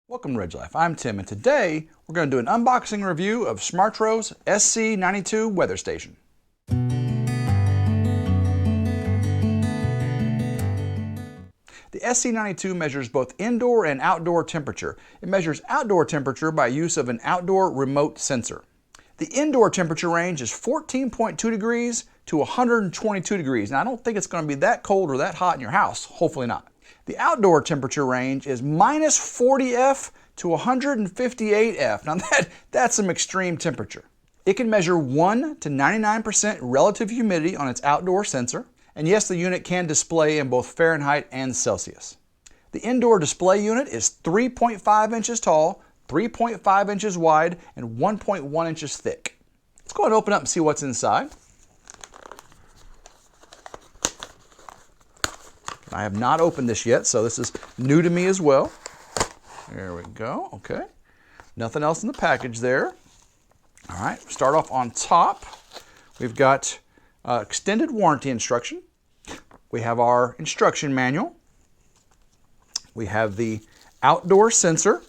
Welcome to RidgeLife. I'm Tim, and today we're going to do an unboxing review of Smartro SC92 weather station. The SC92 measures both indoor and outdoor temperature. It measures outdoor temperature by use of an outdoor remote sensor. The indoor temperature range is 14.2 degrees to 122 degrees. Now, I don't think it's going to be that cold or that hot in your house. Hopefully not. The outdoor temperature range is minus 40 to 158 F. Now that's some extreme temperature. It can measure 1 to 99% relative humidity on its outdoor sensor. And yes, the unit can display in both Fahrenheit and Celsius. The indoor display unit is 3.5 inches tall, 3.5 inches wide, and 1.1 inches thick. Let's go ahead and open up and see what's inside. I have not opened this yet, so this is new to me as well. There we go, okay. Nothing else in the package there. All right, start off on top. We've got extended warranty instruction. We have our instruction manual. We have the outdoor sensor,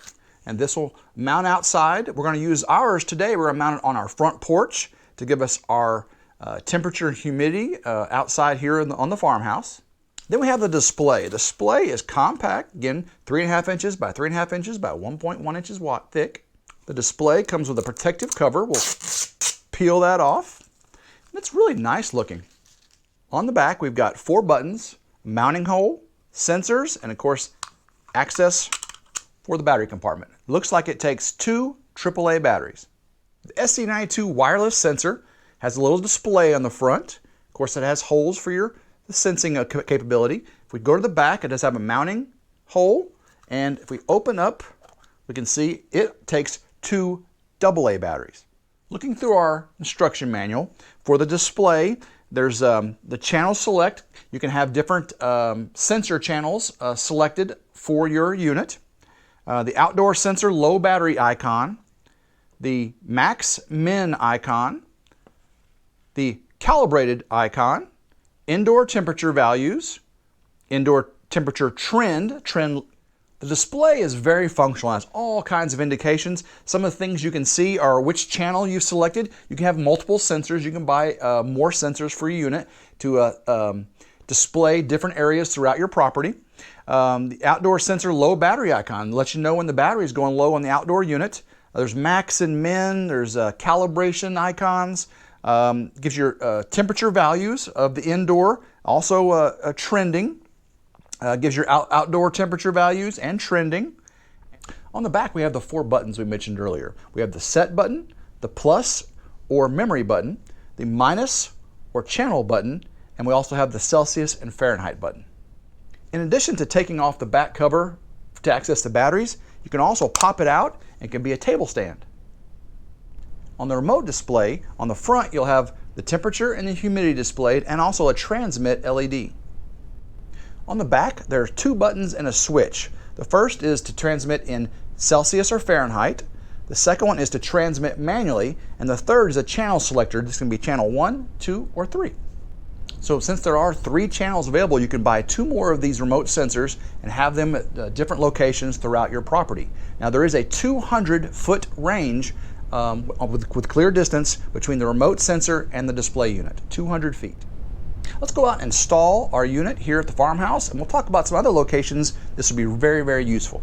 and this will mount outside. We're going to use ours today. We're going to mount it on our front porch to give us our temperature and humidity outside here on the farmhouse. Then we have the display. The display is compact, again, 3.5 inches by 3.5 inches by 1.1 inches thick. The display comes with a protective cover. We'll peel that off. And it's really nice looking. On the back, we've got 4 buttons, mounting hole, sensors, and of course, access for the battery compartment. Looks like it takes 2 AAA batteries. The SC92 wireless sensor has a little display on the front. Of course, it has holes for the sensing capability. If we go to the back, it does have a mounting hole, and if we open up, we can see it takes 2 AA batteries. Looking through our instruction manual, for the display, there's the channel select. You can have different sensor channels selected for your unit. The outdoor sensor low battery icon, the max min icon, the calibrated icon, indoor temperature values, indoor temperature trend. The display is very functional. It has all kinds of indications. Some of the things you can see are which channel you've selected. You can have multiple sensors. You can buy more sensors for your unit to display different areas throughout your property. The outdoor sensor low battery icon lets you know when the battery is going low on the outdoor unit. There's max and min. There's calibration icons. Gives your temperature values of the indoor, also trending. Gives your outdoor temperature values and trending. On the back, we have the 4 buttons we mentioned earlier. We have the set button, the plus or memory button, the minus or channel button, and we also have the Celsius and Fahrenheit button. In addition to taking off the back cover to access the batteries, you can also pop it out and it can be a table stand. On the remote display, on the front, you'll have the temperature and the humidity displayed and also a transmit LED. On the back, there are 2 buttons and a switch. The first is to transmit in Celsius or Fahrenheit. The second one is to transmit manually, and the third is a channel selector. This can be channel 1, 2, or 3. So since there are 3 channels available, you can buy 2 more of these remote sensors and have them at different locations throughout your property. Now there is a 200-foot range with clear distance between the remote sensor and the display unit, 200 feet. Let's go out and install our unit here at the farmhouse, and we'll talk about some other locations. This will be very, very useful.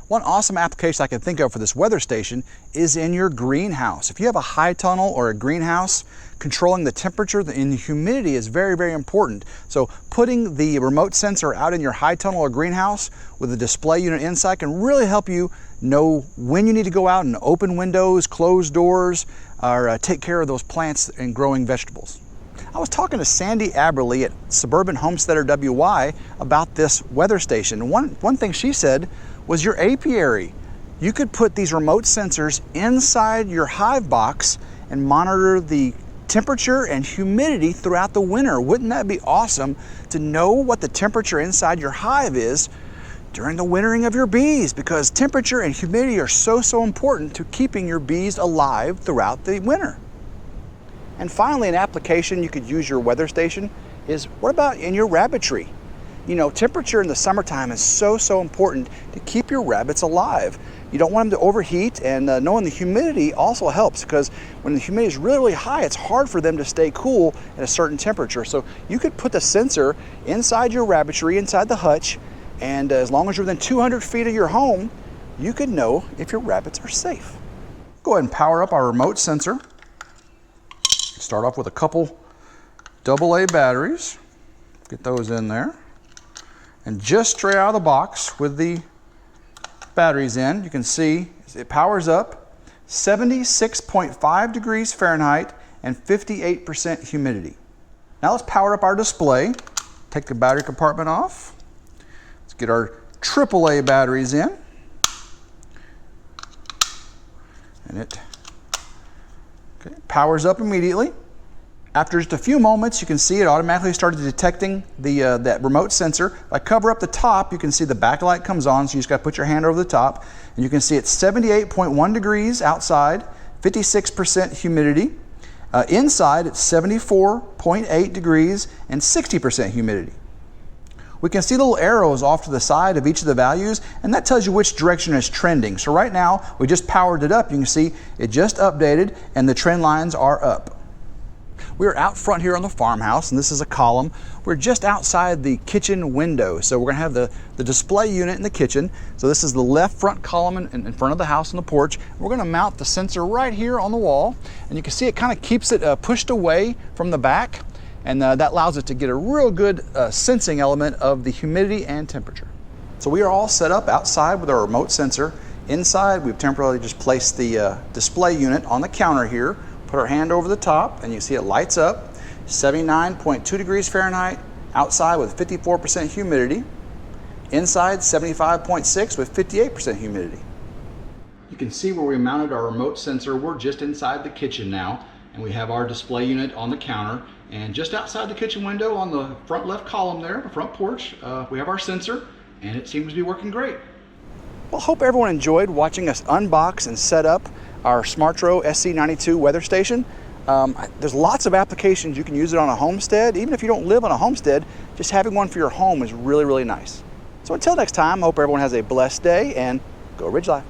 One awesome application I can think of for this weather station is in your greenhouse. If you have a high tunnel or a greenhouse, controlling the temperature and the humidity is very, very important. So putting the remote sensor out in your high tunnel or greenhouse with the display unit inside can really help you know when you need to go out and open windows, close doors, or take care of those plants and growing vegetables. I was talking to Sandy Aberly at Suburban Homesteader WY about this weather station. One thing she said was your apiary. You could put these remote sensors inside your hive box and monitor the temperature and humidity throughout the winter. Wouldn't that be awesome to know what the temperature inside your hive is during the wintering of your bees? Because temperature and humidity are so important to keeping your bees alive throughout the winter. And finally, an application you could use your weather station is, what about in your Rabbitry? You know, temperature in the summertime is so important to keep your rabbits alive. You don't want them to overheat, and knowing the humidity also helps, because when the humidity is really high, it's hard for them to stay cool at a certain temperature. So you could put the sensor inside your rabbitry, inside the hutch, and as long as you're within 200 feet of your home, you could know if your rabbits are safe. Go ahead and power up our remote sensor. Start off with a couple AA batteries. Get those in there. And just straight out of the box with the batteries in, you can see it powers up 76.5 degrees Fahrenheit and 58% humidity. Now let's power up our display. Take the battery compartment off. Let's get our AAA batteries in. And it powers up immediately. After just a few moments, you can see it automatically started detecting that remote sensor. If I cover up the top, you can see the backlight comes on, so you just got to put your hand over the top, and you can see it's 78.1 degrees outside, 56% humidity. Inside, it's 74.8 degrees and 60% humidity. We can see little arrows off to the side of each of the values, and that tells you which direction is trending. So right now, we just powered it up. You can see it just updated, and the trend lines are up. We're out front here on the farmhouse, and this is a column. We're just outside the kitchen window. So we're gonna have the display unit in the kitchen. So this is the left front column in front of the house on the porch. We're gonna mount the sensor right here on the wall. And you can see it kind of keeps it pushed away from the back. And that allows it to get a real good sensing element of the humidity and temperature. So we are all set up outside with our remote sensor. Inside, we've temporarily just placed the display unit on the counter here. Put our hand over the top, and you see it lights up, 79.2 degrees Fahrenheit, outside with 54% humidity, inside 75.6 with 58% humidity. You can see where we mounted our remote sensor. We're just inside the kitchen now, and we have our display unit on the counter, and just outside the kitchen window on the front left column there, the front porch, we have our sensor, and it seems to be working great. Well, hope everyone enjoyed watching us unbox and set up our Smartro SC92 weather station. There's lots of applications you can use it on a homestead. Even if you don't live on a homestead, just having one for your home is really nice. So until next time, I hope everyone has a blessed day, and go Ridge Life.